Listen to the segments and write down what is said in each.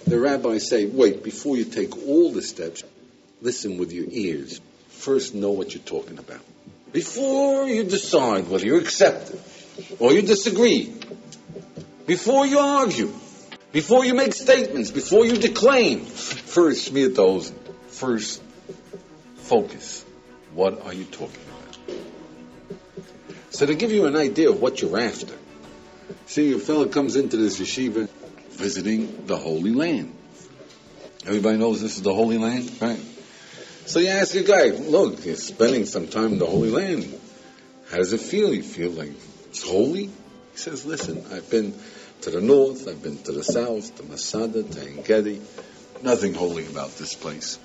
The rabbis say, wait, before you take all the steps, listen with your ears. First know what you're talking about. Before you decide whether you accept it or you disagree, before you argue, before you make statements, before you declaim, first, first focus. What are you talking about? So to give you an idea of what you're after, see, a fellow comes into this yeshiva visiting the Holy Land. Everybody knows this is the Holy Land, right? So you ask a guy, look, you're spending some time in the Holy Land. How does it feel? You feel like it's holy? He says, listen, I've been to the north, I've been to the south, to Masada, to En-Gedi. Nothing holy about this place.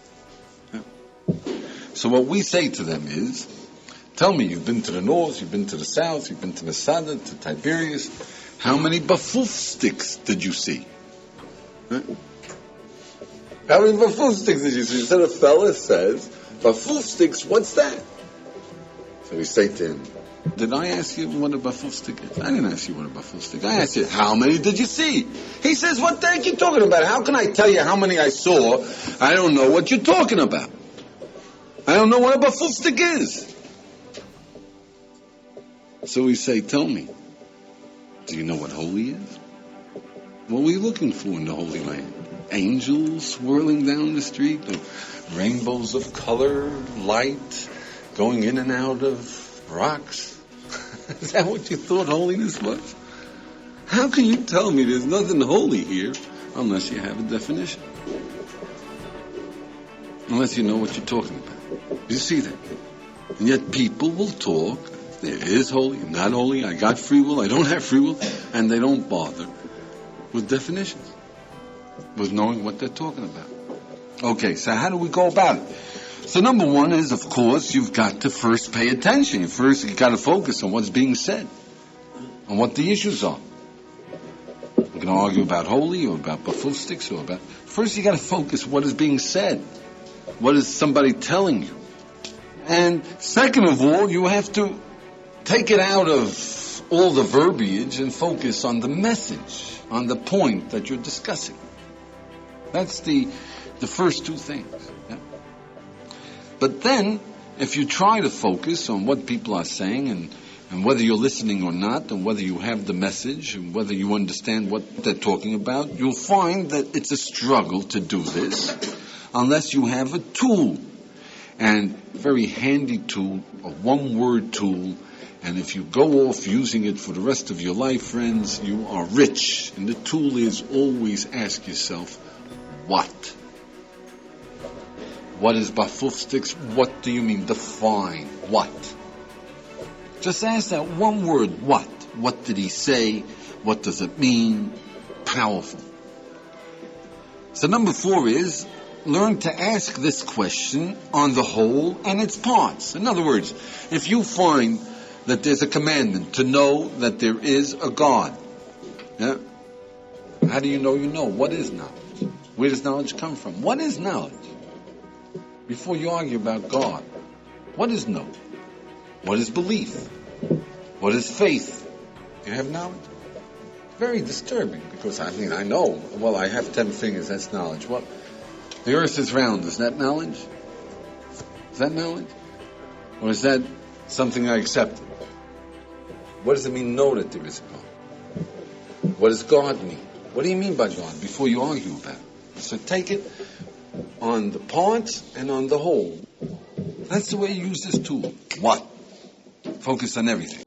Yeah. So what we say to them is, tell me, you've been to the north, you've been to the south, you've been to Masada, to Tiberias. How many bafuf sticks did you see? Right? How many bafuf sticks did you see? So the fella says, bafuf sticks, what's that? So we say to him, did I ask you what a bafuf stick is? I didn't ask you what a bafuf stick is. I asked you, how many did you see? He says, what the heck are you talking about? How can I tell you how many I saw? I don't know what you're talking about. I don't know what a bafuf stick is. So we say, tell me, do you know what holy is? What were you looking for in the Holy Land? Angels swirling down the street, or rainbows of color, light, going in and out of rocks? Is that what you thought holiness was? How can you tell me there's nothing holy here unless you have a definition? Unless you know what you're talking about. You see that? And yet people will talk, there is holy, not holy, I got free will, I don't have free will, and they don't bother with definitions, with knowing what they're talking about. Okay, so how do we go about it? So number one is, of course, you've got to first pay attention. First, you've got to focus on what's being said, on what the issues are. We're going to argue about holy or about bafuf sticks or about... First, you got to focus what is being said. What is somebody telling you? And second of all, you have to take it out of all the verbiage and focus on the message, on the point that you're discussing. That's the first two things. Yeah? But then, if you try to focus on what people are saying and whether you're listening or not, and whether you have the message, and whether you understand what they're talking about, you'll find that it's a struggle to do this unless you have a tool. And a very handy tool, a one-word tool, and if you go off using it for the rest of your life, friends, you are rich. And the tool is always ask yourself, what? What is bafuf sticks? What do you mean? Define what? Just ask that one word, what? What did he say? What does it mean? Powerful. So number 4 is, learn to ask this question on the whole and its parts. In other words, if you find that there's a commandment to know that there is a God, yeah? How do you know you know? What is knowledge? Where does knowledge come from? What is knowledge? Before you argue about God, what is know? What is belief? What is faith? Do you have knowledge? Very disturbing, because I know, well, I have 10 fingers, that's knowledge. Well, the earth is round, is that knowledge? Is that knowledge? Or is that something I accepted? What does it mean, know that there is a God? What does God mean? What do you mean by God before you argue about it? So take it on the parts and on the whole. That's the way you use this tool. What? Focus on everything.